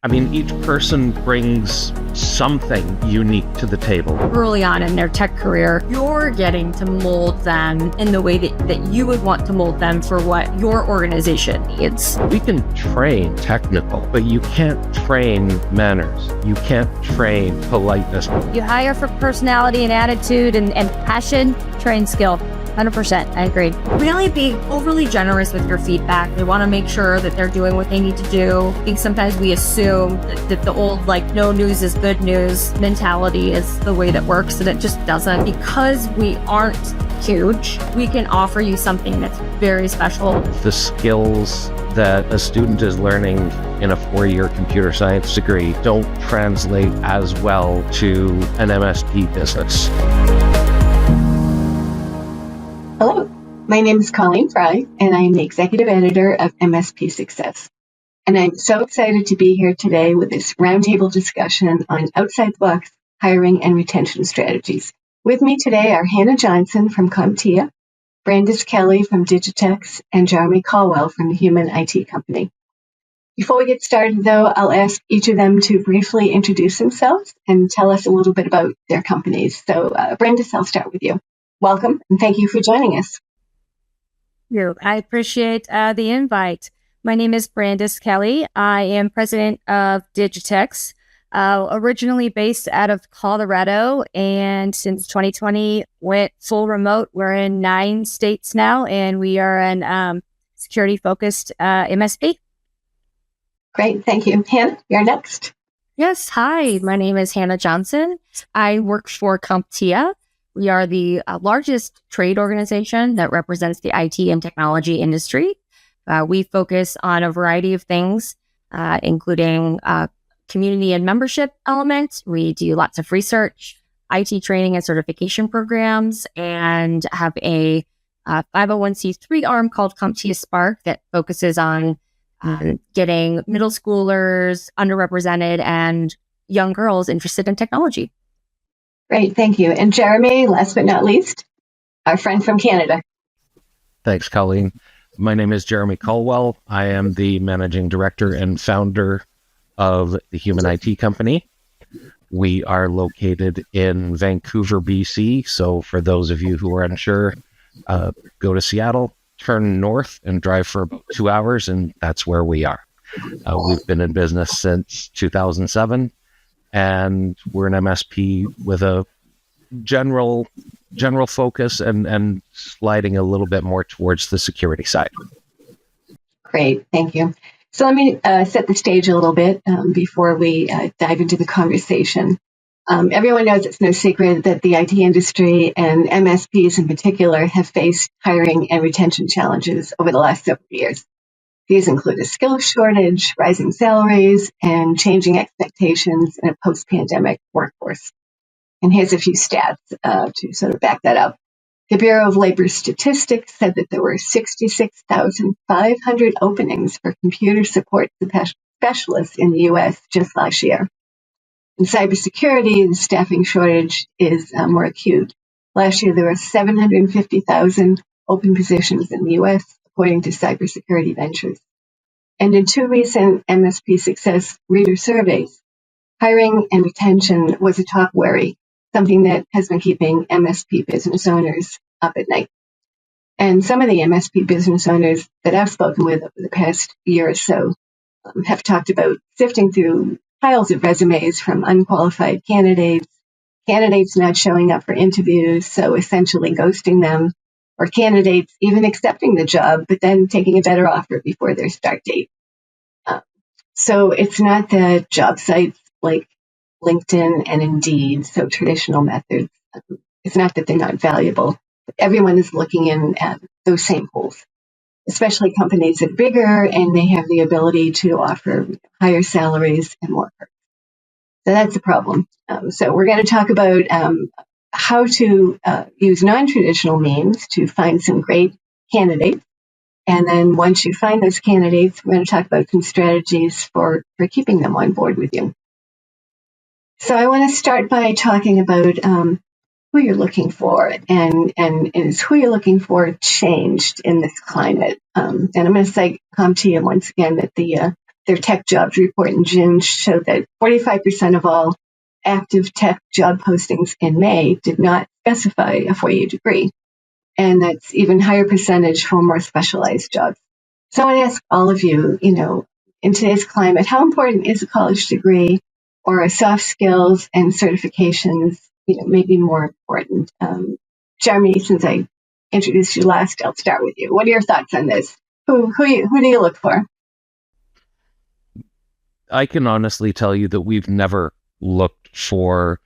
I mean, each person brings something unique to the table. Early on in their tech career, you're getting to mold them in the way that you would want to mold them for what your organization needs. We can train technical, but you can't train manners. You can't train politeness. You hire for personality and attitude and passion, train skill. 100%. I agree. Really be overly generous with your feedback. They want to make sure that they're doing what they need to do. I think sometimes we assume that the old, no news is good news mentality is the way that works, and it just doesn't. Because we aren't huge, we can offer you something that's very special. The skills that a student is learning in a 4-year computer science degree don't translate as well to an MSP business. Hello, my name is Colleen Fry, and I am the executive editor of MSP Success. And I'm so excited to be here today with this roundtable discussion on outside-the-box hiring and retention strategies. With me today are Hannah Johnson from CompTIA, Brandis Kelly from Digitex, and Jeremy Caldwell from the Human IT Company. Before we get started, though, I'll ask each of them to briefly introduce themselves and tell us a little bit about their companies. So, Brandis, I'll start with you. Welcome, and thank you for joining us. I appreciate the invite. My name is Brandis Kelly. I am president of Digitex, originally based out of Colorado, and since 2020 went full remote. We're in 9 states now, and we are an security-focused MSP. Great, thank you. Hannah, you're next. Yes, hi. My name is Hannah Johnson. I work for CompTIA. We are the largest trade organization that represents the IT and technology industry. We focus on a variety of things, including community and membership elements. We do lots of research, IT training and certification programs, and have a 501c3 arm called CompTIA Spark that focuses on getting middle schoolers, underrepresented, and young girls interested in technology. Great, thank you. And Jeremy, last but not least, our friend from Canada. Thanks, Colleen. My name is Jeremy Caldwell. I am the managing director and founder of the Human IT Company. We are located in Vancouver, BC. So for those of you who are unsure, go to Seattle, turn north and drive for about 2 hours, and that's where we are. We've been in business since 2007. And we're an MSP with a general focus and sliding a little bit more towards the security side. Great, thank you. So let me set the stage a little bit before we dive into the conversation. Everyone knows it's no secret that the IT industry and MSPs in particular have faced hiring and retention challenges over the last several years. These include a skills shortage, rising salaries, and changing expectations in a post-pandemic workforce. And here's a few stats to sort of back that up. The Bureau of Labor Statistics said that there were 66,500 openings for computer support specialists in the U.S. just last year. In cybersecurity, the staffing shortage is more acute. Last year, there were 750,000 open positions in the U.S., according to Cybersecurity Ventures. And in 2 recent MSP Success reader surveys, hiring and retention was a top worry, something that has been keeping MSP business owners up at night. And some of the MSP business owners that I've spoken with over the past year or so have talked about sifting through piles of resumes from unqualified candidates not showing up for interviews, so essentially ghosting them, or candidates even accepting the job, but then taking a better offer before their start date. So it's not the job sites like LinkedIn and Indeed, so traditional methods. It's not that they're not valuable, but everyone is looking in at those same holes, especially companies that are bigger and they have the ability to offer higher salaries and more perks. So that's a problem. So we're going to talk about how to use non-traditional means to find some great candidates. And then once you find those candidates, we're going to talk about some strategies for keeping them on board with you. So I want to start by talking about who you're looking for, and is who you're looking for changed in this climate? And I'm going to say CompTIA once again that the their tech jobs report in June showed that 45% of all active tech job postings in May did not specify a 4-year degree. And that's even higher percentage for more specialized jobs. So I want to ask all of you, in today's climate, how important is a college degree, or are soft skills and certifications, maybe more important? Jeremy, since I introduced you last, I'll start with you. What are your thoughts on this? Who do you look for? I can honestly tell you that we've never looked for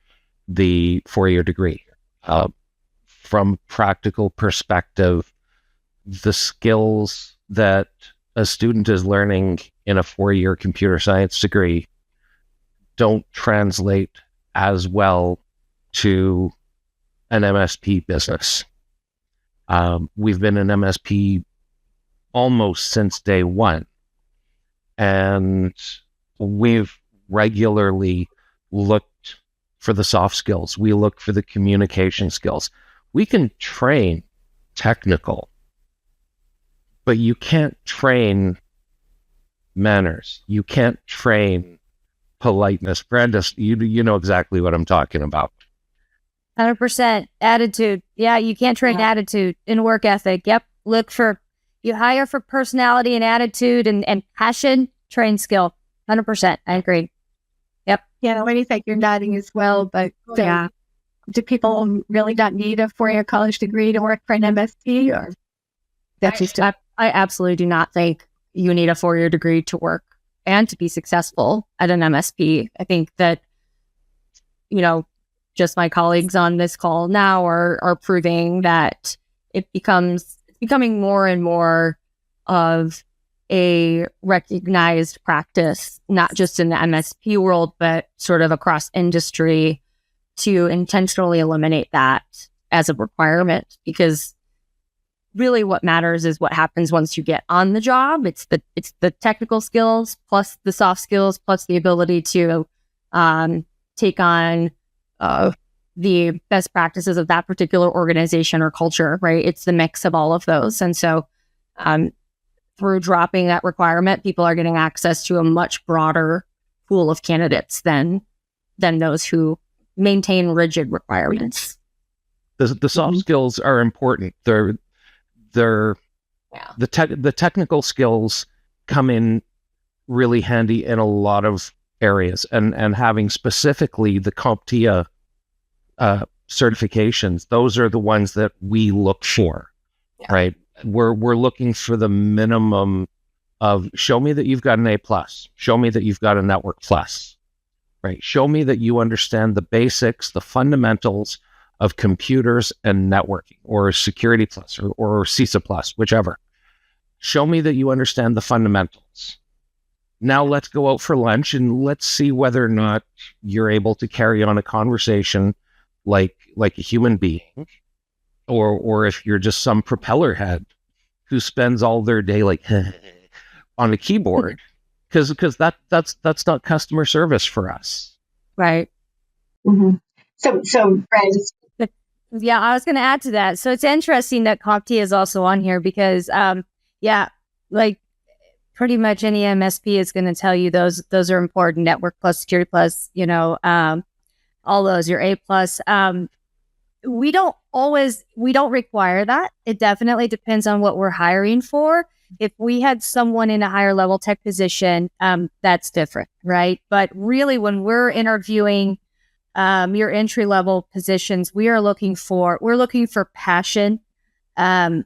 the 4-year degree. From practical perspective, the skills that a student is learning in a 4-year computer science degree don't translate as well to an MSP business. We've been an MSP almost since day one, and we've regularly looked for the soft skills. We look for the communication skills. We can train technical, but you can't train manners. You can't train politeness. Brandis, you know exactly what I'm talking about. 100% attitude. Yeah, you can't train attitude and work ethic. Yep. You hire for personality and attitude and passion, train skill. 100%. I agree. Yep. Yeah, what do you think? You're nodding as well, but yeah. Do people really not need a 4-year college degree to work for an MSP? Or that's just I absolutely do not think you need a 4-year degree to work and to be successful at an MSP. I think that, just my colleagues on this call now are proving that it's becoming more and more of a recognized practice, not just in the MSP world, but sort of across industry, to intentionally eliminate that as a requirement, because really what matters is what happens once you get on the job. It's the technical skills plus the soft skills plus the ability to take on the best practices of that particular organization or culture, right? It's the mix of all of those. And so through dropping that requirement, people are getting access to a much broader pool of candidates than those who maintain rigid requirements. The soft skills are important. The technical skills come in really handy in a lot of areas, and having specifically the CompTIA certifications, those are the ones that we look for, right? We're looking for the minimum of, show me that you've got an A+, show me that you've got a Network Plus, right? Show me that you understand the basics, the fundamentals of computers and networking, or Security Plus, or CISA Plus, whichever. Show me that you understand the fundamentals. Now let's go out for lunch and let's see whether or not you're able to carry on a conversation like a human being, or if you're just some propeller head who spends all their day like on a keyboard, because that's not customer service for us, right? Mm-hmm. So Brad, yeah, I was going to add to that. So it's interesting that CompTIA is also on here because, like pretty much any MSP is going to tell you those are important. Network Plus, Security Plus, all those, your A+. We don't require that. It definitely depends on what we're hiring for. If we had someone in a higher level tech position, that's different, right? But really, when we're interviewing your entry level positions, we're looking for passion. And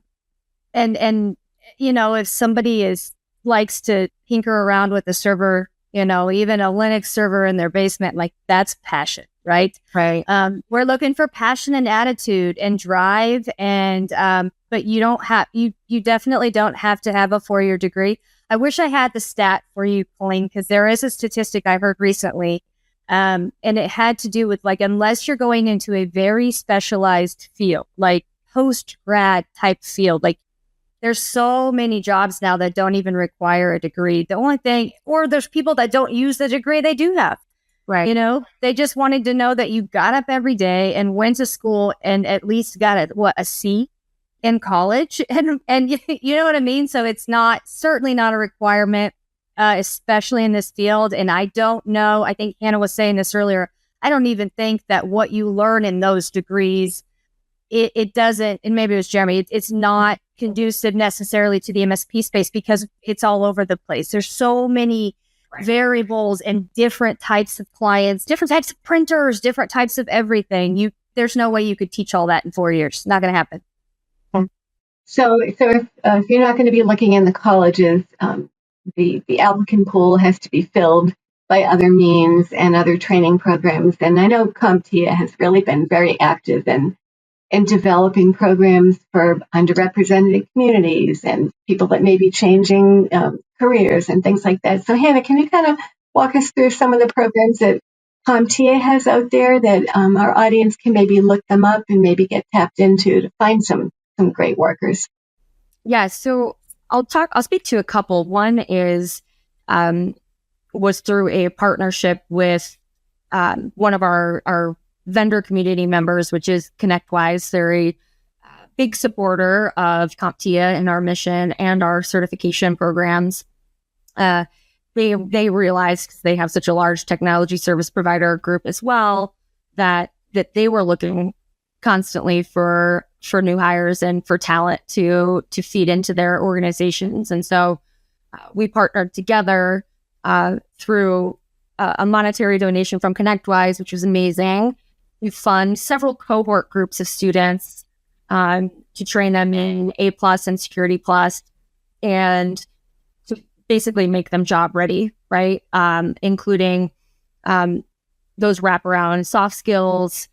if somebody likes to tinker around with a server, even a Linux server in their basement, like that's passion, right? right. We're looking for passion and attitude and drive, and but you definitely don't have to have a 4-year degree. I wish I had the stat for you, Colleen, because there is a statistic I heard recently, and it had to do with, like, unless you're going into a very specialized field, like post-grad type field, like there's so many jobs now that don't even require a degree. The only thing, or there's people that don't use the degree they do have. Right. They just wanted to know that you got up every day and went to school and at least got a C in college. And you know what I mean? So it's certainly not a requirement. especially in this field. And I don't know, I think Hannah was saying this earlier, I don't even think that what you learn in those degrees, it doesn't, and maybe it was Jeremy, it's not conducive necessarily to the MSP space because it's all over the place. There's so many variables and different types of clients, different types of printers, different types of everything. There's no way you could teach all that in 4 years. It's not going to happen. So if you're not going to be looking in the colleges, the applicant pool has to be filled by other means and other training programs. And I know CompTIA has really been very active in developing programs for underrepresented communities and people that may be changing careers and things like that. So Hannah, can you kind of walk us through some of the programs that CompTIA has out there that our audience can maybe look them up and maybe get tapped into to find some great workers? Yeah, so I'll speak to a couple. One is was through a partnership with one of our vendor community members, which is ConnectWise. They're a big supporter of CompTIA and our mission and our certification programs. They realized, because they have such a large technology service provider group as well, that they were looking constantly for new hires and for talent to feed into their organizations. And so we partnered together through a monetary donation from ConnectWise, which was amazing. We fund several cohort groups of students to train them in A+ and Security+, and to basically make them job ready, right? Including those wraparound soft skills,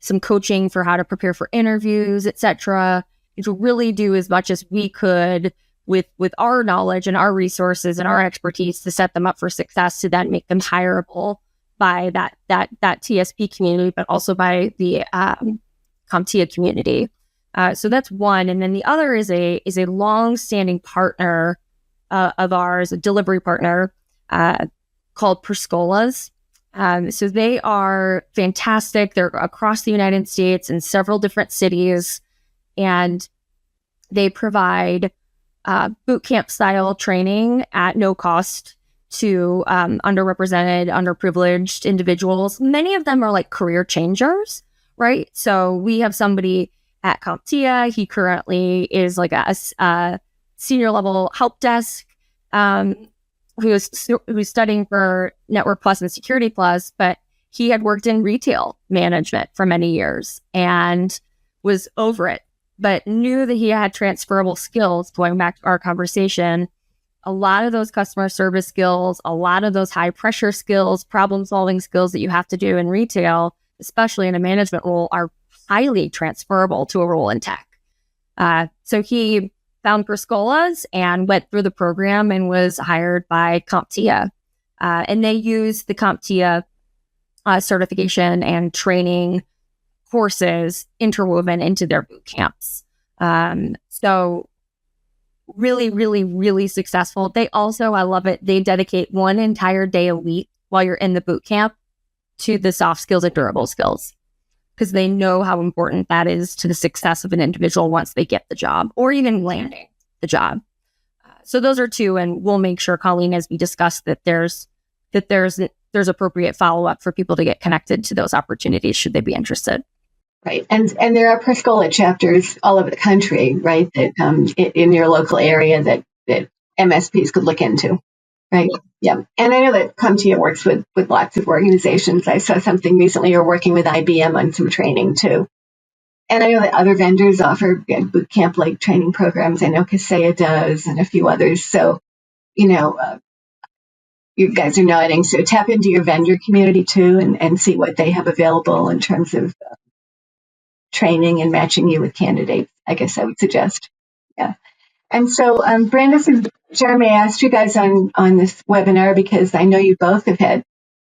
some coaching for how to prepare for interviews, etc. To really do as much as we could with our knowledge and our resources and our expertise to set them up for success, to then make them hireable by that TSP community, but also by the CompTIA community. So that's one. And then the other is a long-standing partner of ours, a delivery partner called Perscolas. So they are fantastic. They're across the United States in several different cities, and they provide boot camp style training at no cost to underrepresented, underprivileged individuals. Many of them are like career changers, right? So we have somebody at CompTIA. He currently is like a senior level help desk who's studying for Network Plus and Security Plus, but he had worked in retail management for many years and was over it, but knew that he had transferable skills. Going back to our conversation, a lot of those customer service skills, a lot of those high pressure skills, problem solving skills that you have to do in retail, especially in a management role, are highly transferable to a role in tech. So he found Perscolas and went through the program and was hired by CompTIA. And they use the CompTIA certification and training courses interwoven into their boot camps. So really, really, really successful. They also, I love it, they dedicate one entire day a week while you're in the boot camp to the soft skills and durable skills, because they know how important that is to the success of an individual once they get the job or even landing the job. So those are two, and we'll make sure, Colleen, as we discussed, that there's appropriate follow-up for people to get connected to those opportunities should they be interested. Right. And there are Perscola chapters all over the country, right, that in your local area that MSPs could look into. Right. Yeah. And I know that CompTIA works with lots of organizations. I saw something recently, you're working with IBM on some training too. And I know that other vendors offer boot camp like training programs. I know Kaseya does and a few others. So, you guys are nodding. So tap into your vendor community too and see what they have available in terms of training and matching you with candidates, I guess I would suggest. Yeah. And so, Brandis and Jeremy, I asked you guys on this webinar because I know you both have had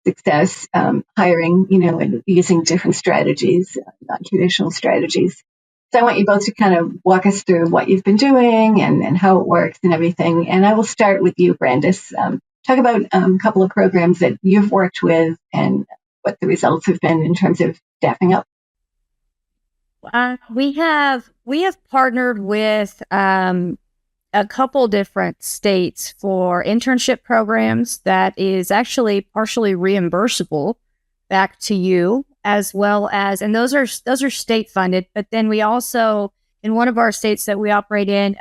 success hiring, and using different strategies, non-traditional strategies. So I want you both to kind of walk us through what you've been doing and how it works and everything. And I will start with you, Brandis. Talk about a couple of programs that you've worked with and what the results have been in terms of staffing up. We have partnered with a couple different states for internship programs that is actually partially reimbursable back to you, as well as, and those are state funded. But then we also, in one of our states that we operate in,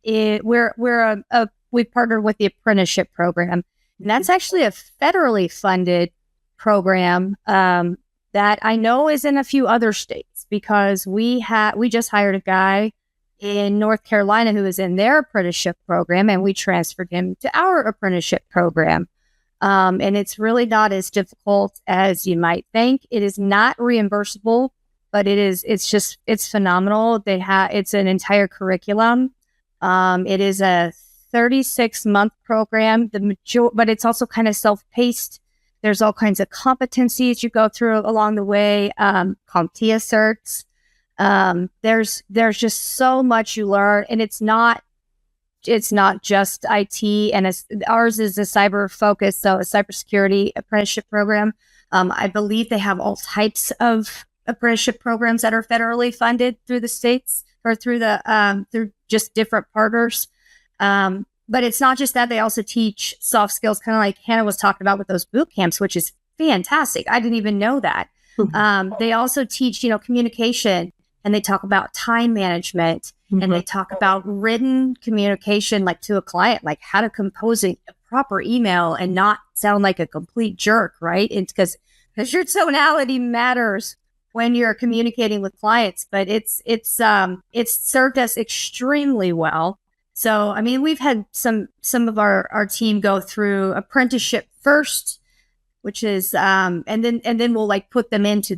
we've partnered with the apprenticeship program, and that's actually a federally funded program that I know is in a few other states, because we just hired a guy in North Carolina who was in their apprenticeship program, and we transferred him to our apprenticeship program. And it's really not as difficult as you might think. It is not reimbursable, but it's phenomenal. It's an entire curriculum. It is a 36-month program, but it's also kind of self-paced. There's all kinds of competencies you go through along the way, CompTIA certs. There's just so much you learn, and it's not just IT, and ours is a cyber focus, so a cybersecurity apprenticeship program. I believe they have all types of apprenticeship programs that are federally funded through the states, or through just different partners. But it's not just that. They also teach soft skills, kind of like Hannah was talking about with those boot camps, which is fantastic. I didn't even know that. They also teach, communication, and they talk about time management, and they talk about written communication, like to a client, like how to compose a proper email and not sound like a complete jerk, right? It's because your tonality matters when you're communicating with clients. But it's served us extremely well. So, I mean, we've had some of our team go through apprenticeship first, which is, and then we'll put them into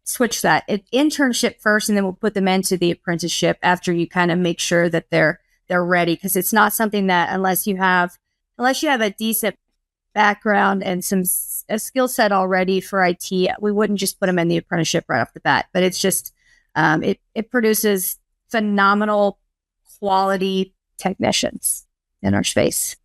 switch that internship first, and then we'll put them into the apprenticeship after you kind of make sure that they're ready. Cause it's not something that, unless you have a decent background and a skill set already for IT, we wouldn't just put them in the apprenticeship right off the bat. But it's just, it produces phenomenal quality technicians in our space.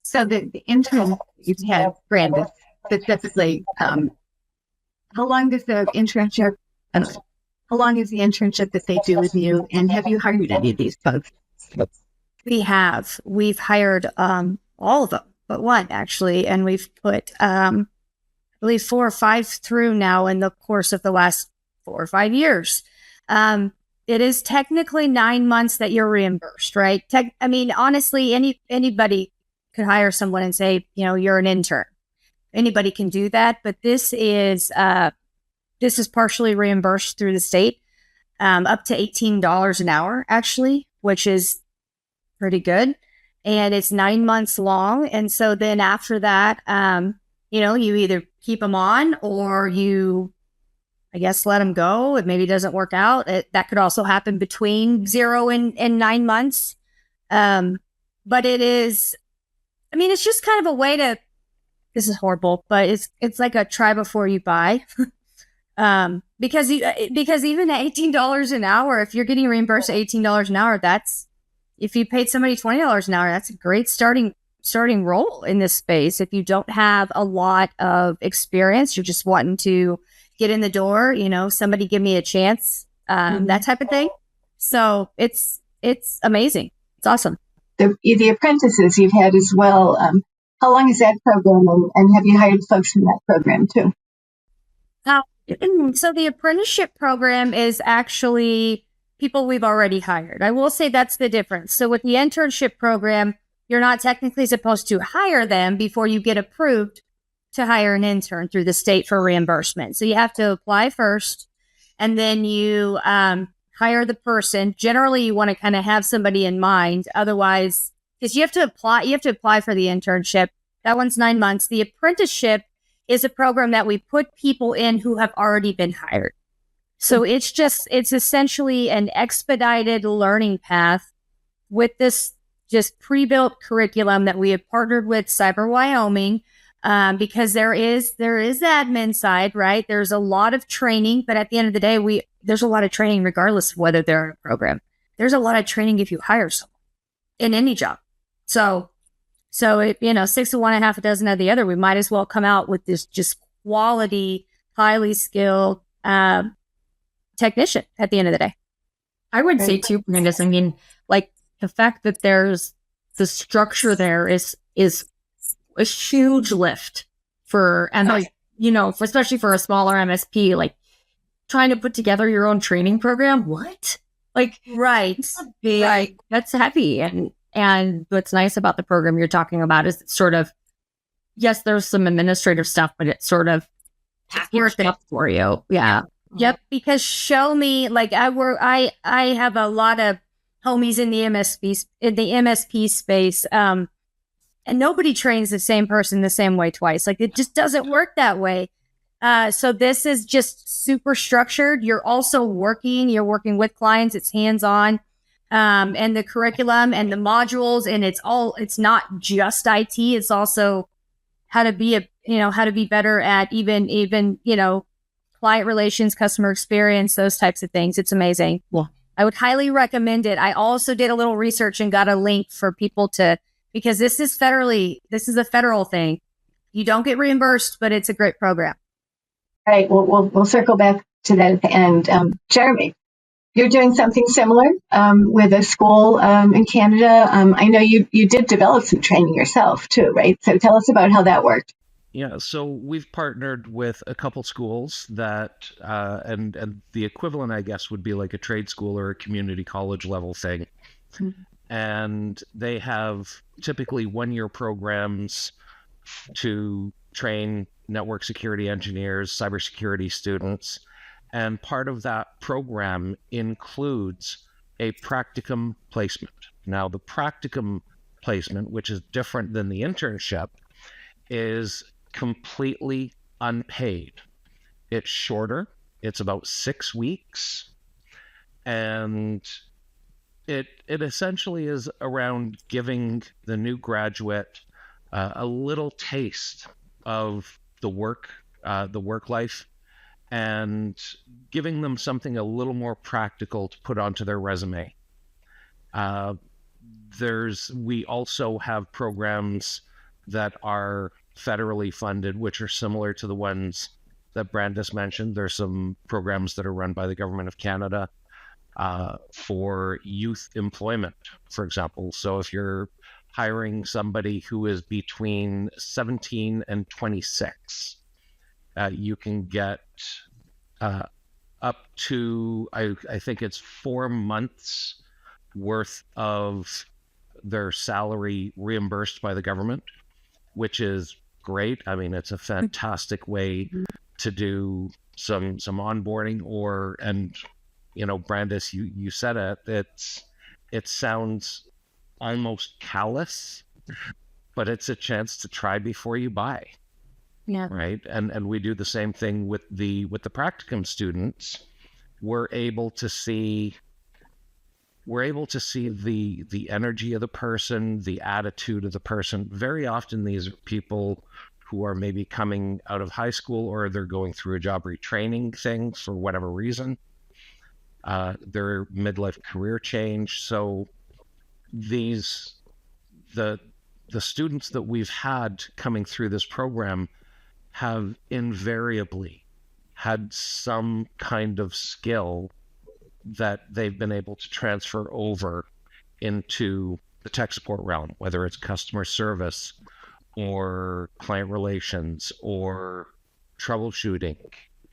So the intern you've had, Brandon, specifically, how long is the internship? How long is the internship that they do with you? And have you hired any of these folks? We've hired all of them, but one actually, and we've put I believe 4 or 5 through now in the course of the last 4 or 5 years. It is technically 9 months that you're reimbursed, right? I mean, honestly, anybody could hire someone and say, you're an intern. Anybody can do that, but this is partially reimbursed through the state, up to $18 an hour, actually, which is pretty good. And it's 9 months long. And so then after that, you either keep them on, or you, I guess, let them go. It maybe doesn't work out. That could also happen between 0 and 9 months. But it is, I mean, it's just kind of a way to, this is horrible, but it's like a try before you buy. Because even at $18 an hour, if you're getting reimbursed at $18 an hour, if you paid somebody $20 an hour, that's a great starting role in this space. If you don't have a lot of experience, you're just wanting to get in the door, somebody give me a chance, that type of thing. So it's amazing. It's awesome. The apprentices you've had as well. How long is that program, and have you hired folks from that program too? So the apprenticeship program is actually people we've already hired. I will say that's the difference. So with the internship program, you're not technically supposed to hire them before you get approved to hire an intern through the state for reimbursement. So you have to apply first, and then you hire the person. Generally, you want to kind of have somebody in mind. Otherwise, because you have to apply for the internship. That one's 9 months. The apprenticeship is a program that we put people in who have already been hired. So it's essentially an expedited learning path with this just pre-built curriculum that we have partnered with Cyber Wyoming, because there is the admin side, right? There's a lot of training, but at the end of the day, there's a lot of training regardless of whether they're in a program. There's a lot of training if you hire someone in any job. So if, 6 of one and half a dozen of the other, we might as well come out with this just quality, highly skilled technician at the end of the day. I would say too, Brandis, I mean, the fact that there's the structure there is a huge lift for, and like, especially for a smaller MSP, like trying to put together your own training program. What? Like, Right. like that's heavy. And what's nice about the program you're talking about is it's sort of, yes, there's some administrative stuff, but it's sort of packaged up for you. Yeah. Yep. Because show me, like I have a lot of homies in the MSP space. And nobody trains the same person the same way twice. Like it just doesn't work that way. So this is just super structured. You're working with clients. It's hands-on. And the curriculum and the modules, and it's not just IT. It's also how to be better at even, client relations, customer experience, those types of things. It's amazing. Yeah. I would highly recommend it. I also did a little research and got a link for people because this is a federal thing. You don't get reimbursed, but it's a great program. All right. We'll circle back to that at the end. Jeremy, you're doing something similar with a school in Canada. I know you did develop some training yourself too, right? So tell us about how that worked. Yeah, so we've partnered with a couple schools that, and the equivalent, I guess, would be like a trade school or a community college level thing. Mm-hmm. And they have typically 1-year programs to train network security engineers, cybersecurity students. And part of that program includes a practicum placement. Now, the practicum placement, which is different than the internship, is completely unpaid. It's shorter. It's about 6 weeks. And it essentially is around giving the new graduate a little taste of the work life, and giving them something a little more practical to put onto their resume. We also have programs that are federally funded, which are similar to the ones that Brandis mentioned. There's some programs that are run by the Government of Canada for youth employment, for example. So if you're hiring somebody who is between 17 and 26, you can get up to, I think it's 4 months worth of their salary reimbursed by the government, which is great. I mean, it's a fantastic way to do some onboarding, and Brandis, you said it sounds almost callous, but it's a chance to try before you buy. Yeah. Right. And we do the same thing with the practicum students. We're able to see the energy of the person, the attitude of the person. Very often these are people who are maybe coming out of high school, or they're going through a job retraining thing for whatever reason. Their midlife career change. So the students that we've had coming through this program have invariably had some kind of skill that they've been able to transfer over into the tech support realm, whether it's customer service or client relations or troubleshooting.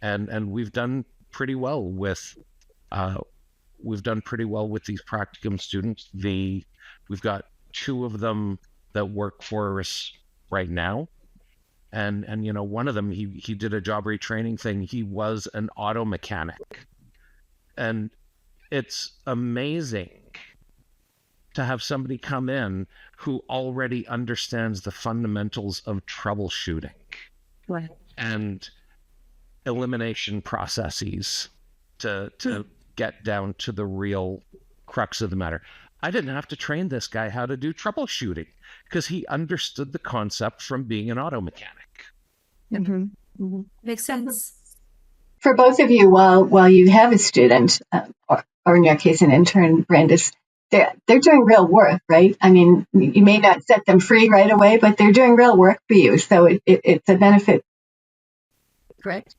And we've done pretty well with these practicum students. We've got 2 of them that work for us right now. And one of them, he did a job retraining thing. He was an auto mechanic. And it's amazing to have somebody come in who already understands the fundamentals of troubleshooting. Right. And elimination processes to get down to the real crux of the matter. I didn't have to train this guy how to do troubleshooting because he understood the concept from being an auto mechanic. Mm-hmm. Mm-hmm. Makes sense. For both of you, while you have a student, or in your case, an intern, Brandis, they're doing real work, right? I mean, you may not set them free right away, but they're doing real work for you. So it's a benefit. Correct.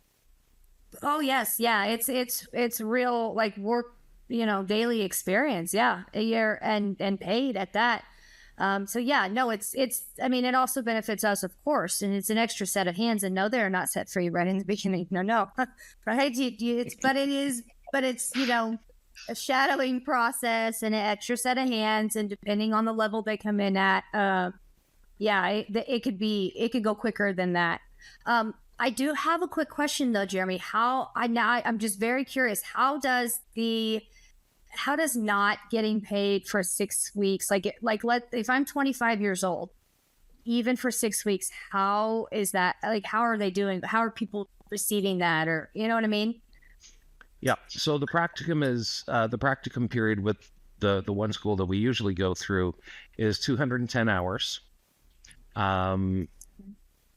Oh yes, yeah. It's real, like work daily experience. Yeah. A year and paid at that. So yeah, no, I mean, it also benefits us, of course, and it's an extra set of hands, and no, they're not set free right in the beginning. No, right. But it's, a shadowing process and an extra set of hands. And depending on the level they come in at, it could go quicker than that. I do have a quick question though, Jeremy. I'm just very curious. How does not getting paid for 6 weeks, if I'm 25 years old, even for 6 weeks, how is that, how are they doing? How are people receiving that? Or, you know what I mean? Yeah. So the practicum period with the one school that we usually go through is 210 hours.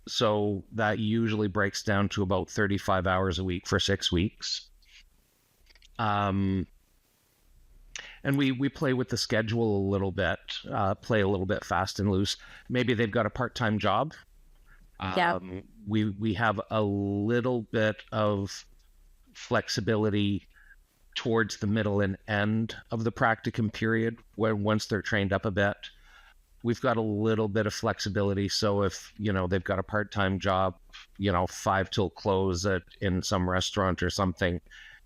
So that usually breaks down to about 35 hours a week for 6 weeks. And we play with the schedule a little bit, play a little bit fast and loose. Maybe they've got a part-time job. We have a little bit of flexibility towards the middle and end of the practicum period, where once they're trained up a bit, we've got a little bit of flexibility. So if, they've got a part-time job, 5 till close in some restaurant or something,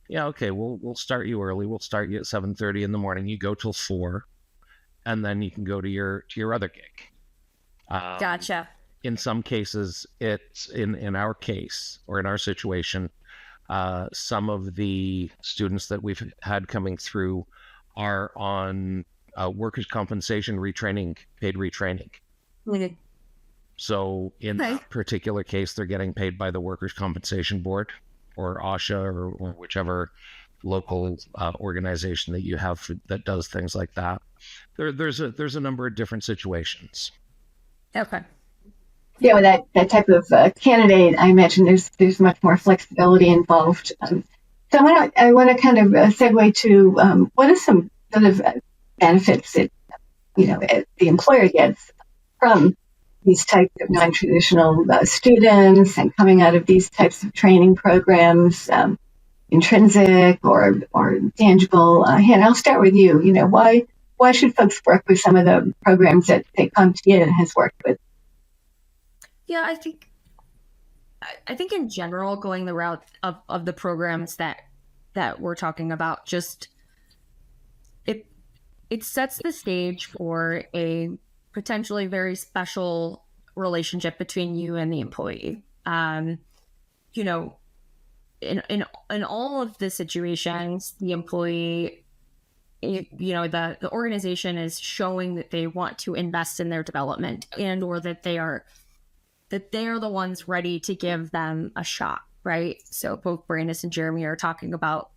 yeah, okay, we'll start you early. We'll start you at 7:30 in the morning. You go till 4, and then you can go to your other gig. Gotcha. In some cases, it's in our case, or in our situation, some of the students that we've had coming through are on workers' compensation paid retraining. Mm-hmm. So in that particular case, they're getting paid by the Workers' Compensation Board or OSHA or whichever local organization that you have that does things like that. There's a number of different situations. Okay. Yeah, with that type of candidate, I imagine there's much more flexibility involved. So I want to kind of segue to what are some sort of benefits that the employer gets from these types of non-traditional students and coming out of these types of training programs, intrinsic or tangible. Hannah, I'll start with you. Why should folks work with some of the programs that CompTIA has worked with? Yeah, I think in general, going the route of the programs that we're talking about, just it sets the stage for a potentially very special relationship between you and the employee. In all of the situations, the employee, the organization is showing that they want to invest in their development or that they're the ones ready to give them a shot, right? So both Brandis and Jeremy are talking about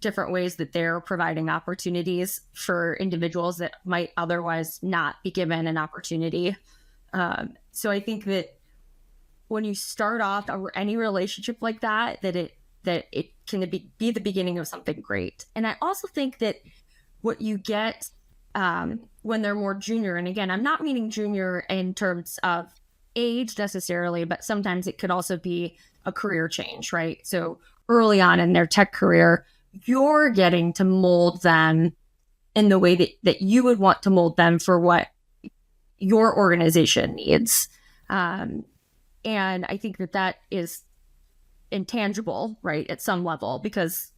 different ways that they're providing opportunities for individuals that might otherwise not be given an opportunity. So I think that when you start off any relationship like that it can be the beginning of something great. And I also think that what you get when they're more junior, and again, I'm not meaning junior in terms of age necessarily, but sometimes it could also be a career change, right? So early on in their tech career, you're getting to mold them in the way that you would want to mold them for what your organization needs. And I think that is intangible, right, at some level, because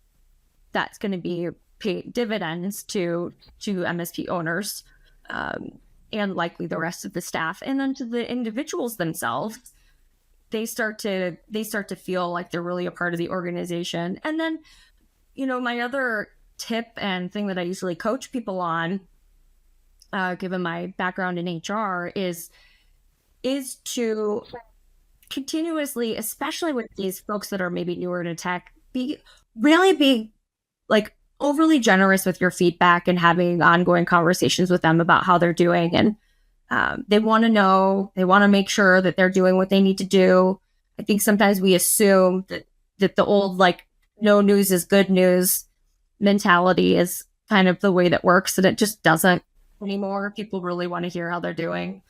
that's going to be paid dividends to MSP owners, and likely the rest of the staff, and then to the individuals themselves. They start to feel like they're really a part of the organization. And then, my other tip and thing that I usually coach people on, given my background in HR, is to continuously, especially with these folks that are maybe newer to tech, be like overly generous with your feedback and having ongoing conversations with them about how they're doing. And they want to know, they want to make sure that they're doing what they need to do. I think sometimes we assume that the old, no news is good news mentality is kind of the way that works, and it just doesn't anymore. People really want to hear how they're doing.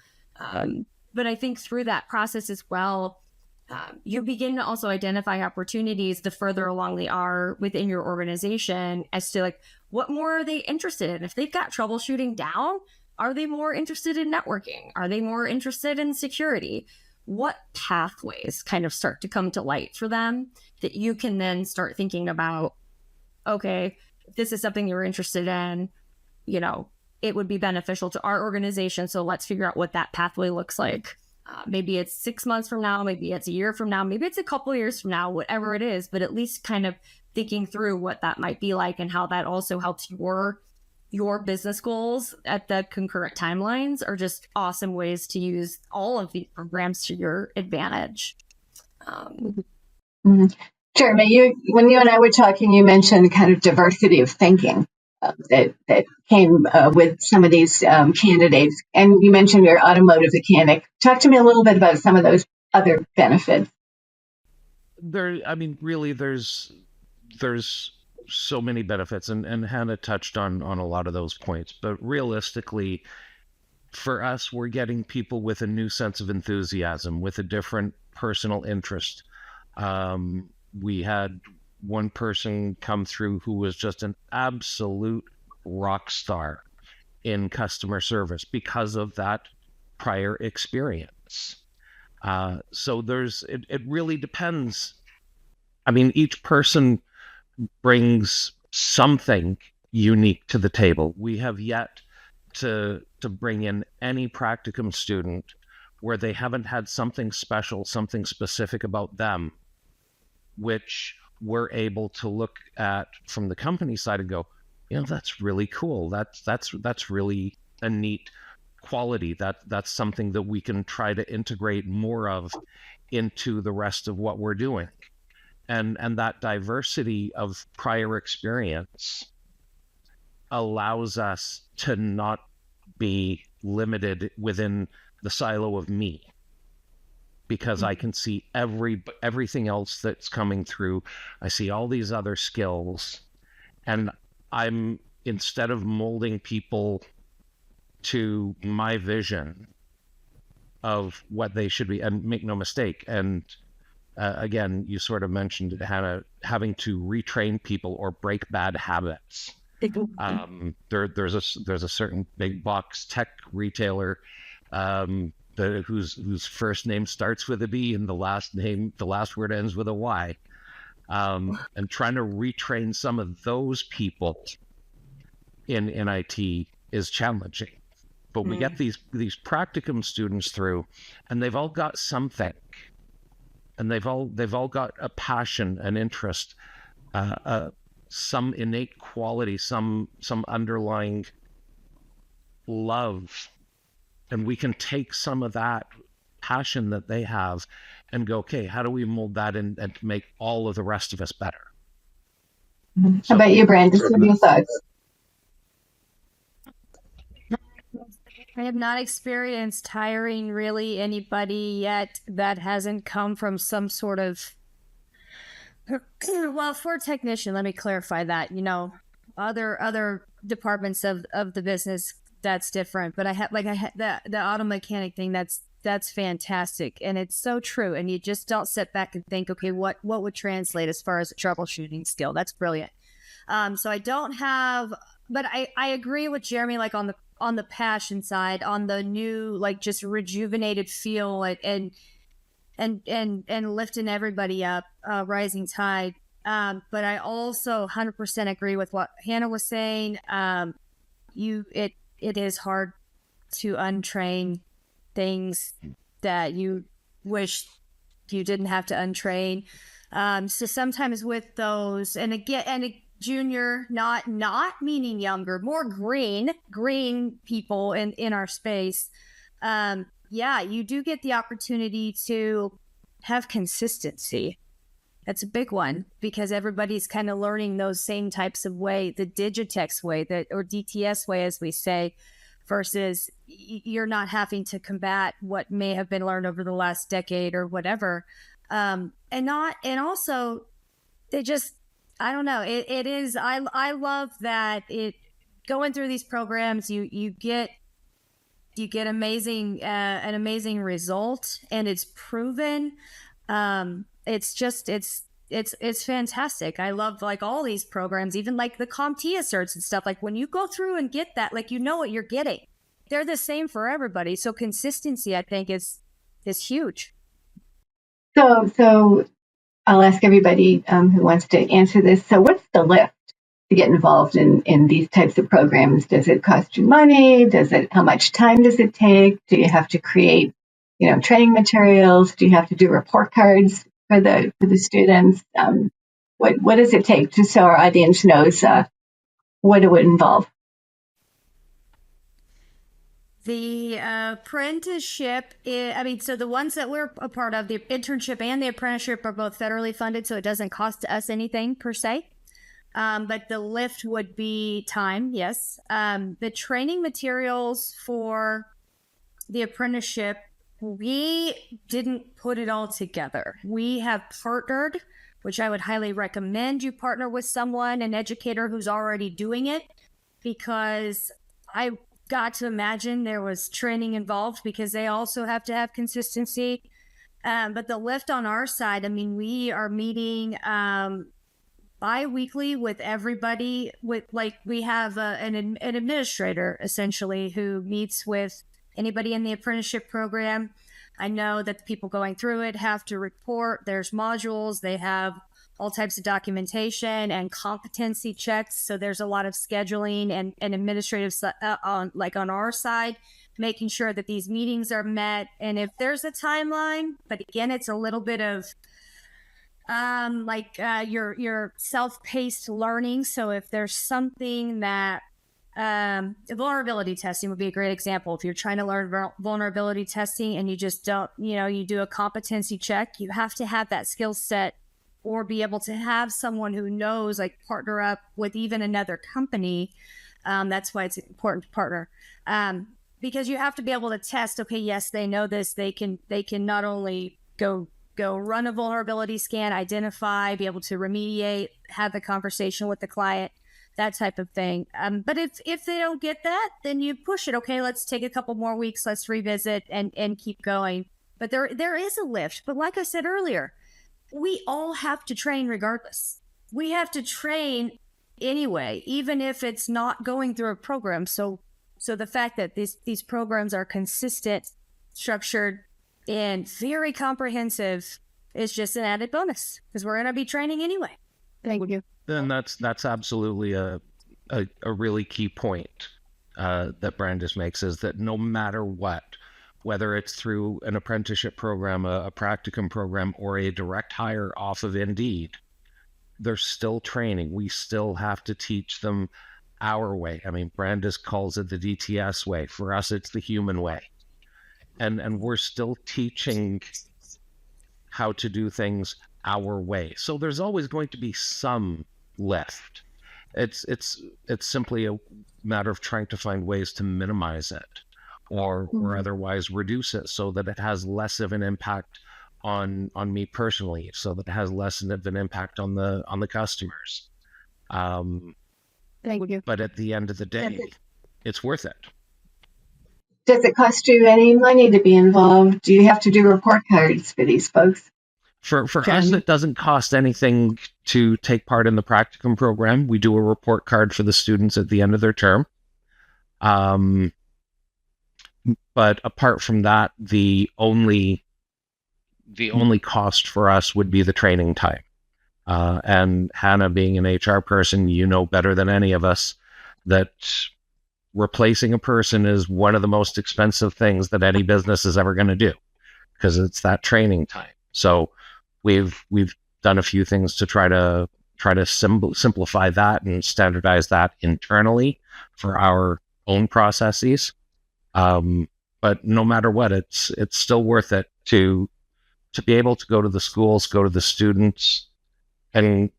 But I think through that process as well, You begin to also identify opportunities the further along they are within your organization as to like, what more are they interested in? If they've got troubleshooting down, are they more interested in networking? Are they more interested in security? What pathways kind of start to come to light for them that you can then start thinking about, okay, if this is something you're interested in, you know, it would be beneficial to our organization. So let's figure out what that pathway looks like. Maybe it's 6 months from now, maybe it's a year from now, maybe it's a couple of years from now, whatever it is, but at least kind of thinking through what that might be like and how that also helps your business goals at the concurrent timelines are just awesome ways to use all of these programs to your advantage. Jeremy, when you and I were talking, you mentioned kind of diversity of thinking that came with some of these candidates, and you mentioned your automotive mechanic. Talk to me a little bit about some of those other benefits. Really, there's so many benefits, and Hannah touched on a lot of those points. But realistically, for us, we're getting people with a new sense of enthusiasm, with a different personal interest. We had one person come through who was just an absolute rock star in customer service because of that prior experience. So it really depends. I mean, each person brings something unique to the table. We have yet to bring in any practicum student where they haven't had something special, something specific about them, which we're able to look at from the company side and go, you know, that's really cool. That's really a neat quality. That's something that we can try to integrate more of into the rest of what we're doing. And that diversity of prior experience allows us to not be limited within the silo of me, because I can see everything else that's coming through. I see all these other skills, and I'm, instead of molding people to my vision of what they should be, and make no mistake, and again, you sort of mentioned, Hannah, having to retrain people or break bad habits. There's a certain big box tech retailer whose first name starts with a B and the last word ends with a Y, and trying to retrain some of those people in IT is challenging. But we get these practicum students through, and they've all got something, and they've all got a passion, an interest, some innate quality, some underlying love. And we can take some of that passion that they have and go, okay, how do we mold that in and make all of the rest of us better? How about you, Brandon? What are your thoughts? I have not experienced hiring really anybody yet that hasn't come from some sort of, well, for a technician, let me clarify that, you know, other departments of the business, that's different. But I had the auto mechanic thing. That's fantastic. And it's so true. And you just don't sit back and think, okay, what would translate as far as a troubleshooting skill? That's brilliant. So I don't have, but I agree with Jeremy, like on the passion side, on the new, like just rejuvenated feel and lifting everybody up, rising tide. But I also 100% agree with what Hannah was saying. It is hard to untrain things that you wish you didn't have to untrain. So sometimes with those, and a junior, not meaning younger, more green people in our space. Yeah, you do get the opportunity to have consistency. That's a big one, because everybody's kind of learning those same types of way, the Digitex way, or DTS way, as we say, versus you're not having to combat what may have been learned over the last decade or whatever. And also they just, I don't know, it is, I love that going through these programs, you get an amazing result, and it's proven. It's fantastic. I love like all these programs, even like the CompTIA certs and stuff. Like when you go through and get that, like you know what you're getting. They're the same for everybody. So consistency, I think, is huge. So I'll ask everybody who wants to answer this. So what's the lift to get involved in these types of programs? Does it cost you money? How much time does it take? Do you have to create, training materials? Do you have to do report cards for the students? What does it take, just so our audience knows what it would involve? The apprenticeship, so the ones that we're a part of, the internship and the apprenticeship are both federally funded, so it doesn't cost us anything per se. But the lift would be time, yes. The training materials for the apprenticeship, we didn't put it all together. We have partnered, which I would highly recommend you partner with someone, an educator who's already doing it, because I got to imagine there was training involved because they also have to have consistency. But the lift on our side, we are meeting bi-weekly with everybody. We have an administrator essentially who meets with anybody in the apprenticeship program. I know that the people going through it have to report. There's modules. They have all types of documentation and competency checks. So there's a lot of scheduling and administrative on our side, making sure that these meetings are met. And if there's a timeline, but again, it's a little bit of your self-paced learning. So if there's something that vulnerability testing would be a great example. If you're trying to learn vulnerability testing and you just don't, you do a competency check, you have to have that skill set or be able to have someone who knows, partner up with even another company. That's why it's important to partner. Because you have to be able to test, okay, yes, they know this. They can not only go run a vulnerability scan, identify, be able to remediate, have the conversation with the client, that type of thing. But if they don't get that, then you push it. Okay, let's take a couple more weeks. Let's revisit and keep going. But there is a lift. But like I said earlier, we all have to train regardless. We have to train anyway, even if it's not going through a program. So the fact that these programs are consistent, structured, and very comprehensive is just an added bonus because we're going to be training anyway. Thank you. Then that's absolutely a really key point that Brandis makes, is that no matter what, whether it's through an apprenticeship program, a practicum program, or a direct hire off of Indeed, they're still training. We still have to teach them our way. Brandis calls it the DTS way. For us, it's the human way. And we're still teaching how to do things our way. So there's always going to be some lift. It's simply a matter of trying to find ways to minimize it or otherwise reduce it so that it has less of an impact on me personally, so that it has less of an impact on the customers. Thank you. But at the end of the day, it's worth it. Does it cost you any money to be involved? Do you have to do report cards for these folks? For us, it doesn't cost anything to take part in the practicum program. We do a report card for the students at the end of their term. But apart from that, the only cost for us would be the training time. And Hannah, being an HR person, better than any of us that replacing a person is one of the most expensive things that any business is ever going to do, because it's that training time. So we've done a few things to try to simplify that and standardize that internally for our own processes. But no matter what, it's still worth it to be able to go to the schools, go to the students, and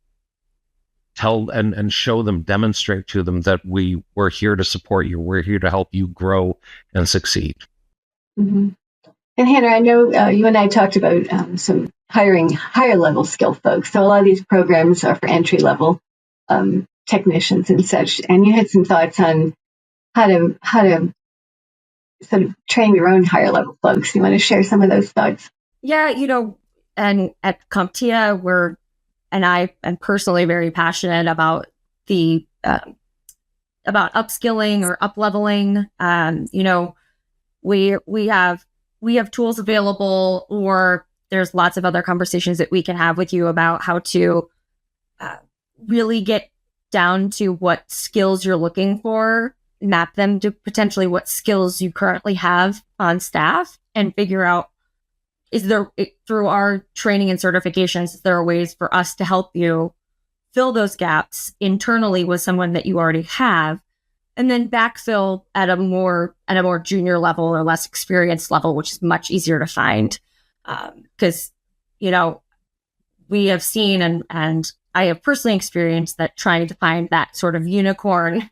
tell and show them, demonstrate to them that we're here to support you. We're here to help you grow and succeed. Mm-hmm. And Hannah, I know you and I talked about some hiring higher level skilled folks. So a lot of these programs are for entry level technicians and such. And you had some thoughts on how to sort of train your own higher level folks. You want to share some of those thoughts? Yeah, and at CompTIA, I am personally very passionate about the about upskilling or up-leveling. We have tools available, or there's lots of other conversations that we can have with you about how to really get down to what skills you're looking for, map them to potentially what skills you currently have on staff, and figure out, through our training and certifications, there are ways for us to help you fill those gaps internally with someone that you already have, and then backfill at a more junior level or less experienced level, which is much easier to find. Because, we have seen and I have personally experienced that trying to find that sort of unicorn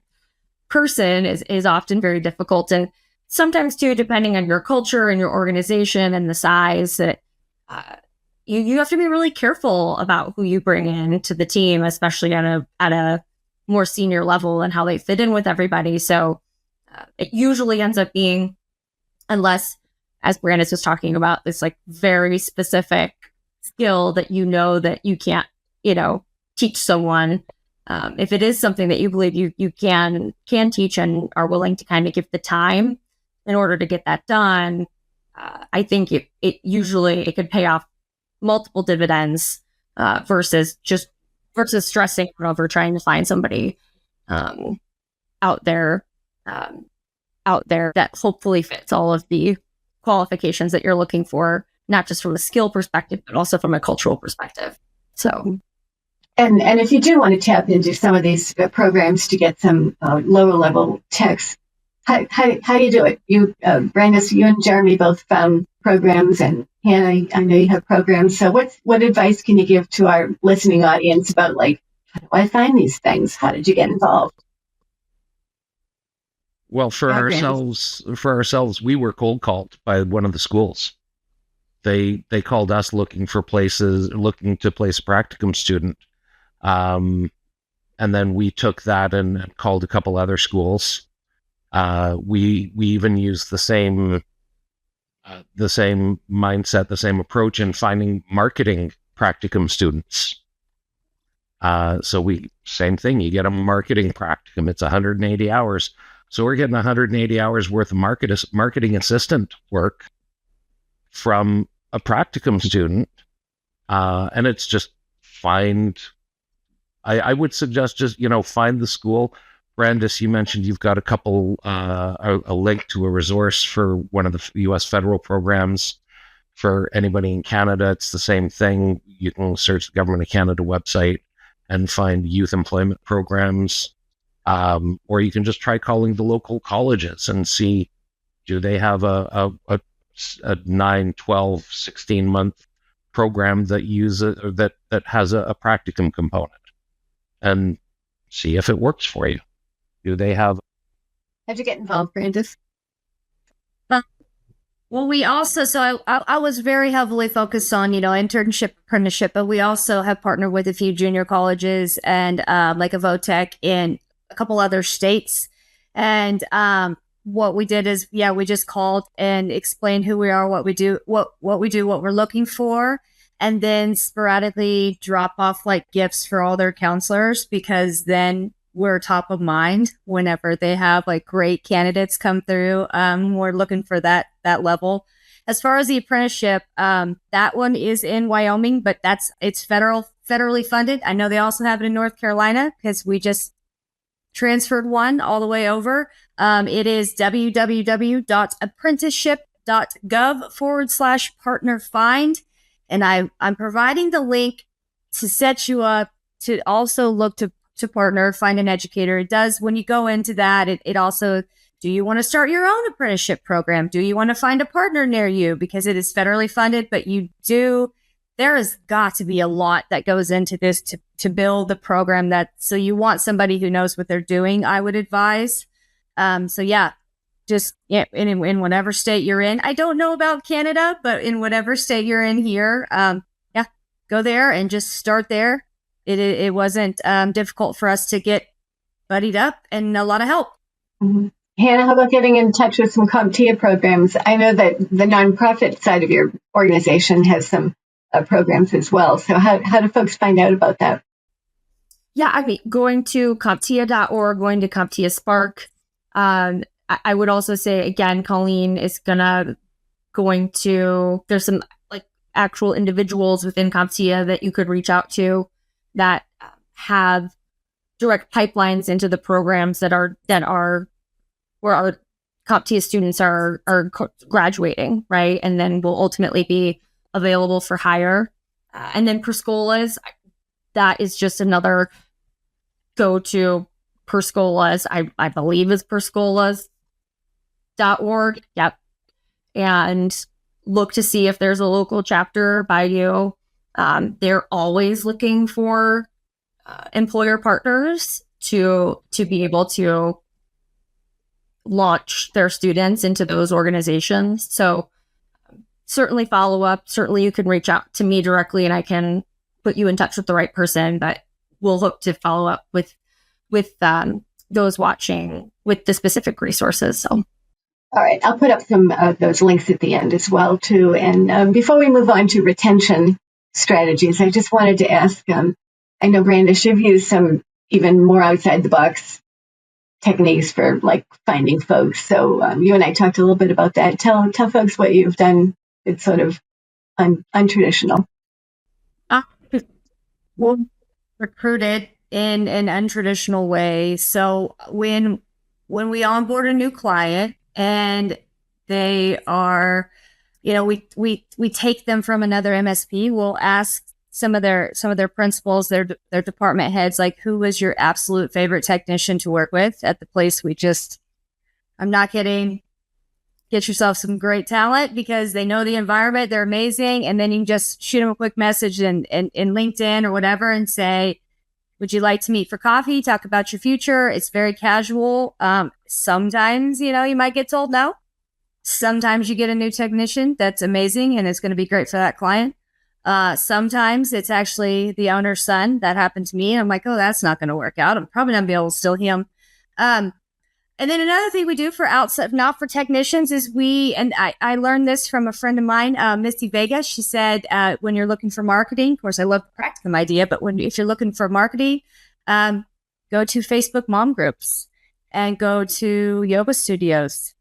person is often very difficult. And sometimes too, depending on your culture and your organization and the size, that you have to be really careful about who you bring in to the team, especially at a more senior level, and how they fit in with everybody. So it usually ends up being, unless, as Brandis was talking about, this like very specific skill that that you can't, teach someone. If it is something that you believe you can teach and are willing to kind of give the time in order to get that done, I think it usually could pay off multiple dividends versus stressing over trying to find somebody out there that hopefully fits all of the qualifications that you're looking for, not just from a skill perspective, but also from a cultural perspective. So, and if you do want to tap into some of these programs to get some lower level techs, how do you do it? You, Brandis, you and Jeremy both found programs, and Hannah, I know you have programs. So what advice can you give to our listening audience about, like, how do I find these things? How did you get involved? Well, for ourselves, we were cold called by one of the schools. They called us looking to place a practicum student. And then we took that and called a couple other schools. We even used the same mindset, the same approach in finding marketing practicum students. Same thing, you get a marketing practicum, it's 180 hours. So we're getting 180 hours worth of marketing assistant work from a practicum student. And it's just I would suggest just, find the school. Brandis, you mentioned you've got a couple, a link to a resource for one of the U.S. federal programs. For anybody in Canada, it's the same thing. You can search the Government of Canada website and find youth employment programs. Or you can just try calling the local colleges and see, do they have a 9, 12, 16-month program that that has a practicum component, and see if it works for you. Do they have? How'd you get involved, Brandis? Well, we also, I was very heavily focused on, internship, apprenticeship, but we also have partnered with a few junior colleges and like a VOTEC in a couple other states. And what we did is, we just called and explained who we are, what we do, what we're looking for, and then sporadically drop off like gifts for all their counselors, because then we're top of mind whenever they have like great candidates come through. We're looking for that level. As far as the apprenticeship, that one is in Wyoming, but it's federally funded. I know they also have it in North Carolina, because we just transferred one all the way over. It is www.apprenticeship.gov/partner find. And I'm providing the link to set you up to also look to partner, find an educator. It does, when you go into that, it also, do you want to start your own apprenticeship program? Do you want to find a partner near you? Because it is federally funded, but there has got to be a lot that goes into this to build the program so you want somebody who knows what they're doing, I would advise. In whatever state you're in. I don't know about Canada, but in whatever state you're in here, go there and just start there. It wasn't difficult for us to get buddied up, and a lot of help. Mm-hmm. Hannah, how about getting in touch with some CompTIA programs? I know that the nonprofit side of your organization has some programs as well. So how do folks find out about that? Yeah, I mean, going to CompTIA.org, going to CompTIA Spark. I would also say, again, Colleen is going to, there's some like actual individuals within CompTIA that you could reach out to that have direct pipelines into the programs that are where our CompTIA students are graduating, right? And then will ultimately be available for hire. And then Perscolas, that is just another go to. Perscolas, I believe is perscolas.org. Yep. And look to see if there's a local chapter by you. They're always looking for employer partners to be able to launch their students into those organizations. So certainly follow up. Certainly you can reach out to me directly and I can put you in touch with the right person, but we'll look to follow up with those watching with the specific resources. So. All right, I'll put up some of those links at the end as well, too. And before we move on to retention strategies, I just wanted to ask, I know, Brandish, you've used some even more outside the box techniques for like finding folks. So you and I talked a little bit about that. Tell folks what you've done. It's sort of untraditional. Well, recruited in an untraditional way. So when we onboard a new client and they are, we take them from another MSP, we'll ask some of their principals, their department heads, like, who was your absolute favorite technician to work with at the place I'm not kidding. Get yourself some great talent because they know the environment. They're amazing. And then you can just shoot them a quick message in LinkedIn or whatever and say, would you like to meet for coffee? Talk about your future. It's very casual. Sometimes, you might get told no. Sometimes you get a new technician that's amazing and it's going to be great for that client. Sometimes it's actually the owner's son. That happened to me. And I'm like, oh, that's not going to work out. I'm probably not going to be able to steal him. And then another thing we do for outside, not for technicians, is I learned this from a friend of mine, Misty Vega. She said, when you're looking for marketing, of course, I love the practicum idea, but if you're looking for marketing, go to Facebook mom groups and go to yoga studios.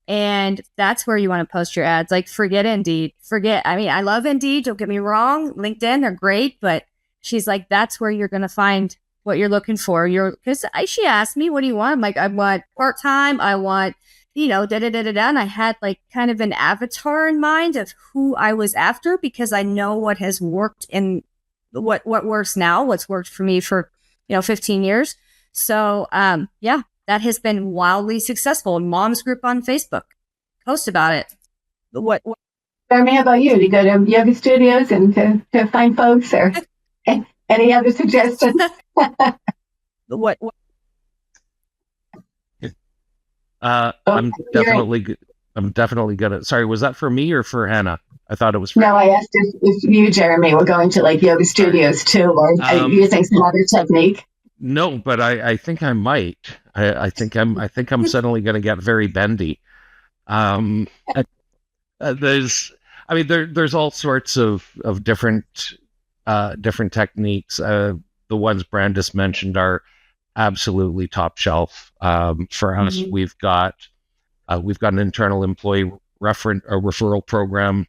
And that's where you want to post your ads. Like, forget Indeed. I love Indeed. Don't get me wrong. LinkedIn, they're great. But she's like, that's where you're going to find what you're looking for. Because she asked me, what do you want? I'm like, I want part-time. I want, da-da-da-da-da. And I had like kind of an avatar in mind of who I was after because I know what has worked and what works now, what's worked for me for, 15 years. So, that has been wildly successful. Mom's group on Facebook. Post about it. What? Jeremy, how about you? Do you go to yoga studios and to find folks or any other suggestions? What? I'm definitely gonna. Sorry, was that for me or for Hannah? I thought it was for No, I asked if you, Jeremy, were going to like yoga studios too, or using some other technique. No, but I think I might. I think I'm suddenly going to get very bendy. There's all sorts of different techniques. The ones Brandish mentioned are absolutely top shelf. For us, we've got an internal employee referral program.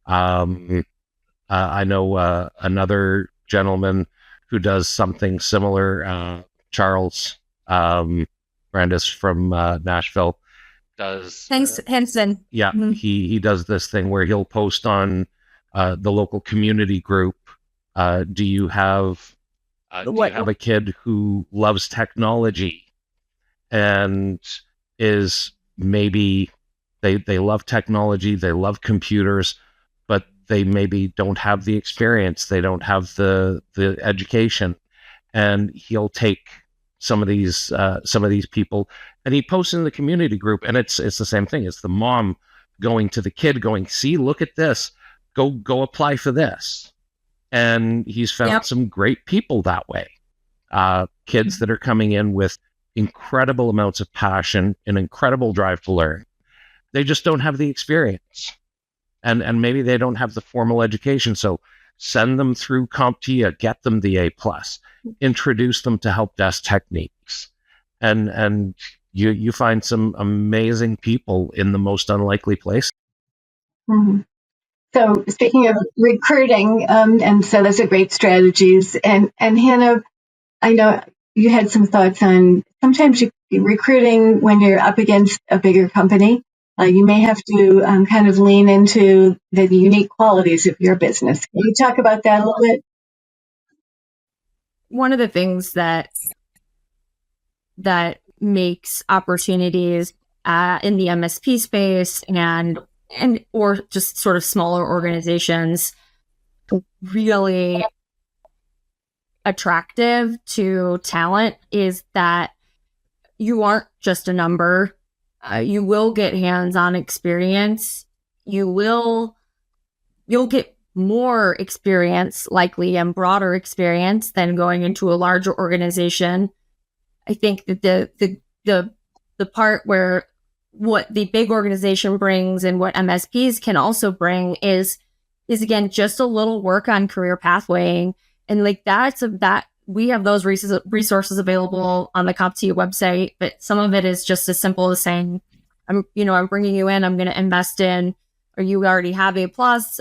I know another gentleman who does something similar. Charles Brandish from Nashville does. Henson. Yeah, he does this thing where he'll post on the local community group. Do you have a kid who loves technology and is maybe they love technology, they love computers, but they maybe don't have the experience, they don't have the education, and he'll take some of these people and he posts in the community group, and it's the same thing. It's the mom going to the kid going, see, look at this, go apply for this. And he's found some great people that way. Kids that are coming in with incredible amounts of passion, an incredible drive to learn. They just don't have the experience. and maybe they don't have the formal education. So send them through CompTIA, get them the A+, introduce them to help desk techniques, and you find some amazing people in the most unlikely place. Mm-hmm. So speaking of recruiting, and so those are great strategies. And Hannah, I know you had some thoughts on sometimes recruiting when you're up against a bigger company. You may have to kind of lean into the unique qualities of your business. Can you talk about that a little bit? One of the things that makes opportunities in the MSP space and or just sort of smaller organizations really attractive to talent is that you aren't just a number. You will get hands-on experience. You'll get more experience, likely, and broader experience than going into a larger organization. I think that the part where what the big organization brings and what MSPs can also bring is again just a little work on career pathwaying, and like that we have those resources available on the CompTIA website. But some of it is just as simple as saying, I'm bringing you in. I'm going to invest in, or you already have A+.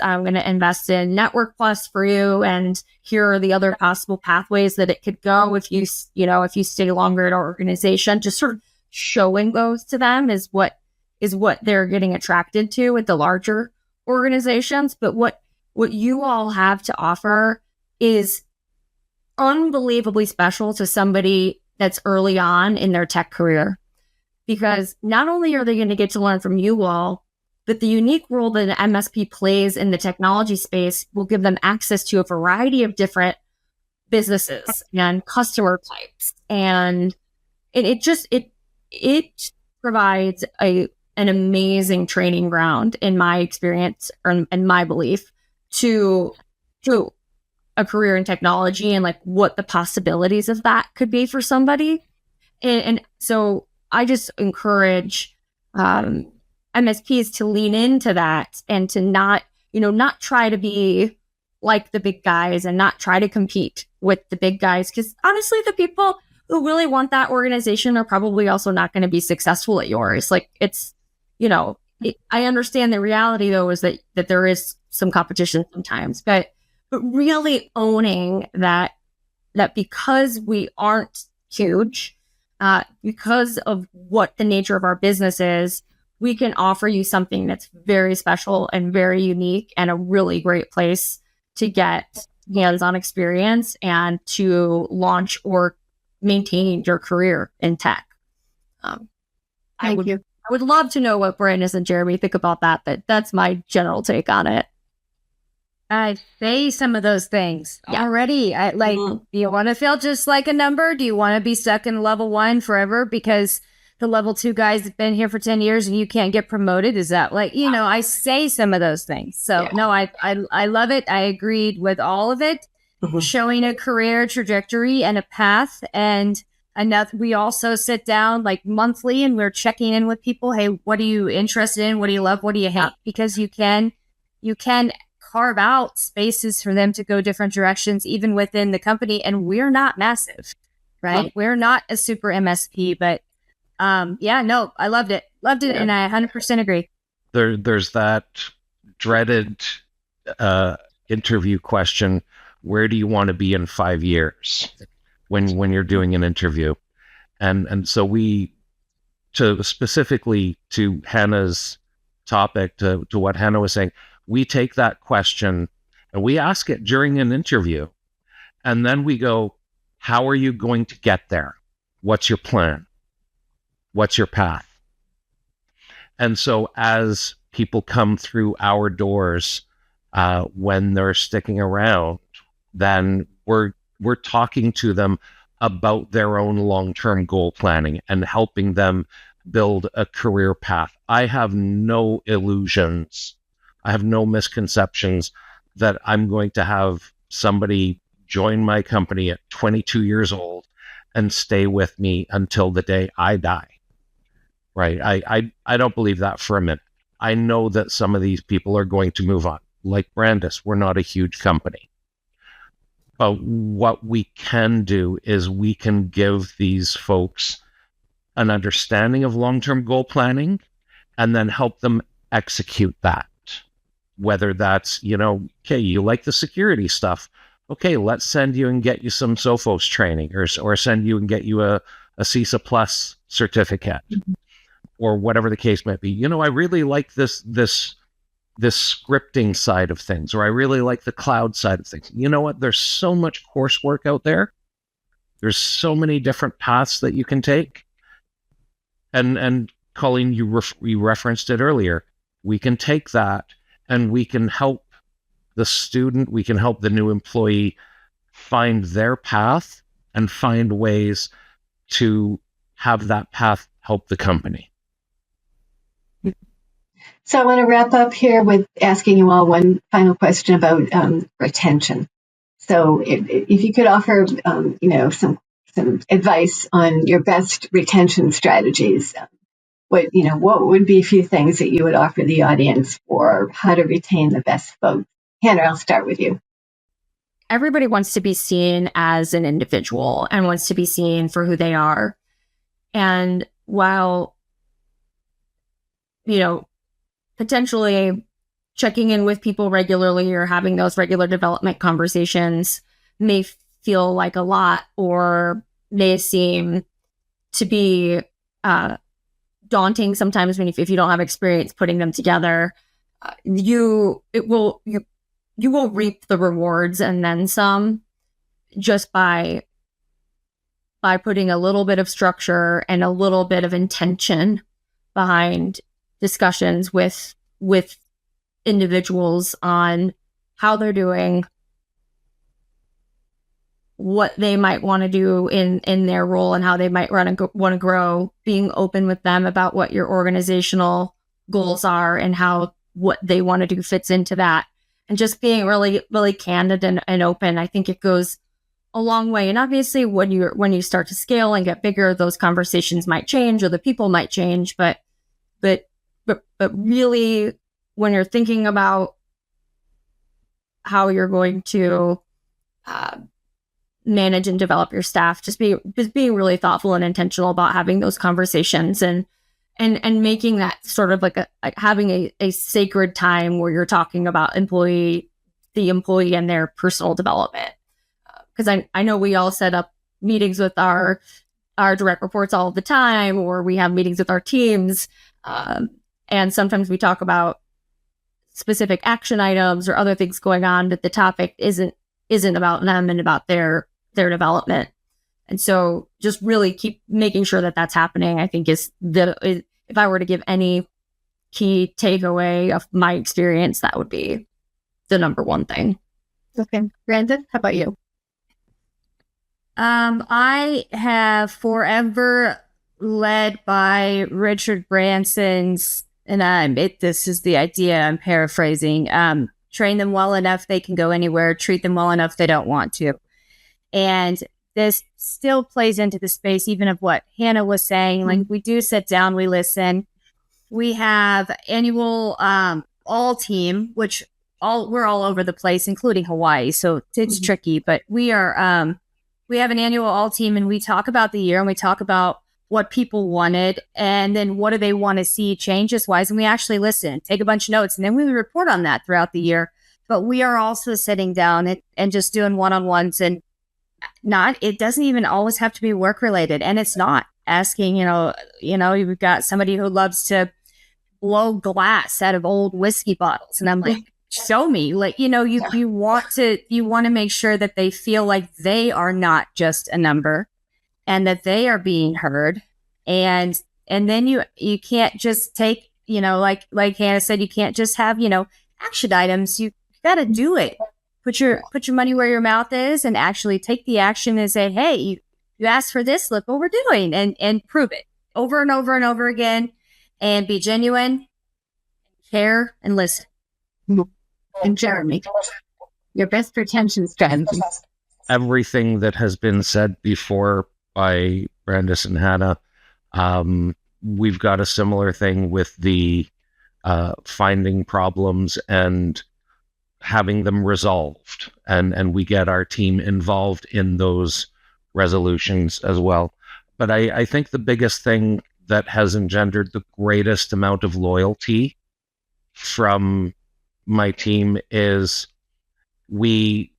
I'm going to invest in Network Plus for you, and here are the other possible pathways that it could go if you stay longer at our organization. Just sort of showing those to them is what they're getting attracted to with the larger organizations. But what you all have to offer is unbelievably special to somebody that's early on in their tech career, because not only are they going to get to learn from you all, but the unique role that an MSP plays in the technology space will give them access to a variety of different businesses and customer types. And it provides an amazing training ground, in my experience and my belief, to a career in technology and like what the possibilities of that could be for somebody. And so I just encourage MSPs to lean into that and to not try to be like the big guys and not try to compete with the big guys. Because honestly, the people who really want that organization are probably also not going to be successful at yours. Like I understand the reality though is that there is some competition sometimes, but really owning that because we aren't huge, because of what the nature of our business is, we can offer you something that's very special and very unique and a really great place to get hands-on experience and to launch or maintain your career in tech. Thank you. I would love to know what Brandis and Jeremy think about that, but that's my general take on it. I say some of those things already. Do you want to feel just like a number? Do you want to be stuck in level 1 forever because the level 2 guys have been here for 10 years and you can't get promoted? Is that I say some of those things. So no, I love it. I agreed with all of it. Mm-hmm. Showing a career trajectory and a path. And enough. We also sit down like monthly and we're checking in with people. Hey, what are you interested in? What do you love? What do you hate? Because you can carve out spaces for them to go different directions, even within the company. And we're not massive, right? We're not a super MSP, but I loved it. And I 100% agree. There's that dreaded interview question. Where do you want to be in 5 years when you're doing an interview? And so specifically to Hannah's topic, to what Hannah was saying, we take that question and we ask it during an interview. And then we go, how are you going to get there? What's your plan? What's your path? And so as people come through our doors, when they're sticking around, then we're talking to them about their own long-term goal planning and helping them build a career path. I have no illusions. I have no misconceptions that I'm going to have somebody join my company at 22 years old and stay with me until the day I die. Right? I don't believe that for a minute. I know that some of these people are going to move on. Like Brandis, we're not a huge company. But what we can do is we can give these folks an understanding of long-term goal planning and then help them execute that. Whether that's, okay, you like the security stuff. Okay, let's send you and get you some Sophos training or send you and get you a CISA Plus certificate or whatever the case might be. I really like this scripting side of things, or I really like the cloud side of things. You know what? There's so much coursework out there. There's so many different paths that you can take. And Colleen, you referenced it earlier. We can take that and we can help the student, we can help the new employee find their path and find ways to have that path help the company. So I want to wrap up here with asking you all one final question about retention. So if you could offer, some advice on your best retention strategies, what would be a few things that you would offer the audience for how to retain the best folks? Hannah, I'll start with you. Everybody wants to be seen as an individual and wants to be seen for who they are. And while, potentially checking in with people regularly or having those regular development conversations may feel like a lot or may seem to be daunting sometimes if you don't have experience putting them together. You will reap the rewards and then some just by putting a little bit of structure and a little bit of intention behind discussions with individuals on how they're doing, what they might want to do in their role and how they might want to grow, being open with them about what your organizational goals are and how what they want to do fits into that, and just being really, really candid and open. I think it goes a long way. And obviously when you start to scale and get bigger, those conversations might change or the people might change, but really, when you're thinking about how you're going to manage and develop your staff, just being really thoughtful and intentional about having those conversations and making that sort of like having a sacred time where you're talking about the employee and their personal development. Because I know we all set up meetings with our direct reports all the time, or we have meetings with our teams. And sometimes we talk about specific action items or other things going on, but the topic isn't about them and about their development. And so just really keep making sure that that's happening, I think if I were to give any key takeaway of my experience, that would be the number one thing. Okay. Brandon, how about you? I have forever led by Richard Branson's, and this is the idea I'm paraphrasing. Train them well enough they can go anywhere. Treat them well enough they don't want to. And this still plays into the space even of what Hannah was saying. Like, we do sit down, we listen. We have annual all team, which we're all over the place, including Hawaii. So it's tricky, but we have an annual all team, and we talk about the year and we talk about what people wanted and then what do they want to see changes wise. And we actually listen, take a bunch of notes, and then we report on that throughout the year. But we are also sitting down and just doing one-on-ones, and it doesn't even always have to be work related. And it's not asking, you've got somebody who loves to blow glass out of old whiskey bottles. And I'm like, show me, you want to make sure that they feel like they are not just a number and that they are being heard. And then you can't just take, like Hannah said, you can't just have, action items. You got to do it. Put your money where your mouth is and actually take the action and say, hey, you asked for this, look what we're doing, and prove it over and over and over again, and be genuine, care, and listen. And Jeremy, your best retention strategy. Everything that has been said before by Brandis and Hannah, we've got a similar thing with the finding problems and having them resolved. And we get our team involved in those resolutions as well. But I think the biggest thing that has engendered the greatest amount of loyalty from my team is we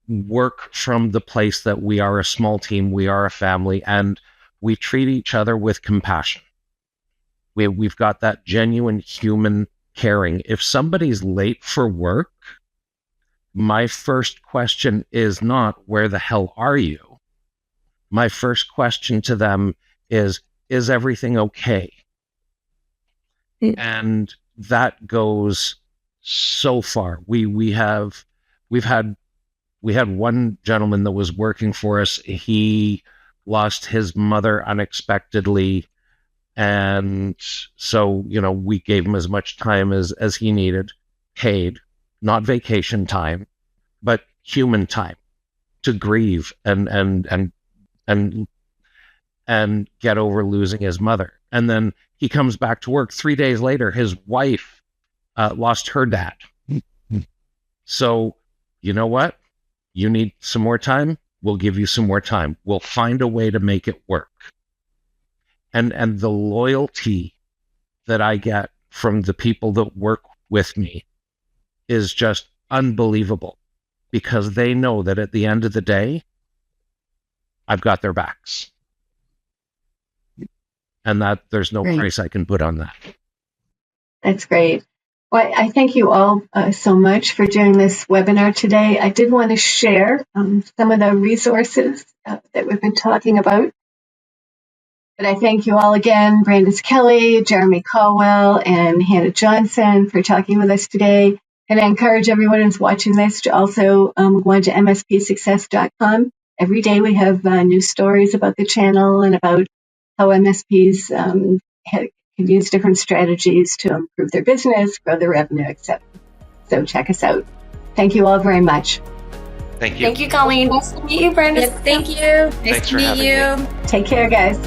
work from the place that we are a small team, we are a family, and we treat each other with compassion. We've got that genuine human caring. If somebody's late for work, my first question is not, where the hell are you? My first question to them is everything okay? And that goes so far. We had one gentleman that was working for us. He lost his mother unexpectedly. And so, we gave him as much time as he needed, paid, not vacation time, but human time to grieve and get over losing his mother. And then he comes back to work 3 days later. His wife lost her dad. So, you know what? You need some more time? We'll give you some more time. We'll find a way to make it work. And the loyalty that I get from the people that work with me is just unbelievable, because they know that at the end of the day, I've got their backs. And that there's no price I can put on that. That's great. Well, I thank you all so much for doing this webinar today. I did want to share some of the resources that we've been talking about. But I thank you all again, Brandis Kelly, Jeremy Caldwell, and Hannah Johnson for talking with us today. And I encourage everyone who's watching this to also go on to mspsuccess.com. Every day we have new stories about the channel and about how MSPs can use different strategies to improve their business, grow their revenue, etc. So check us out. Thank you all very much. Thank you. Thank you, Colleen. Nice to meet you, Brandis. Thank you. Thanks for having me. Take care, guys.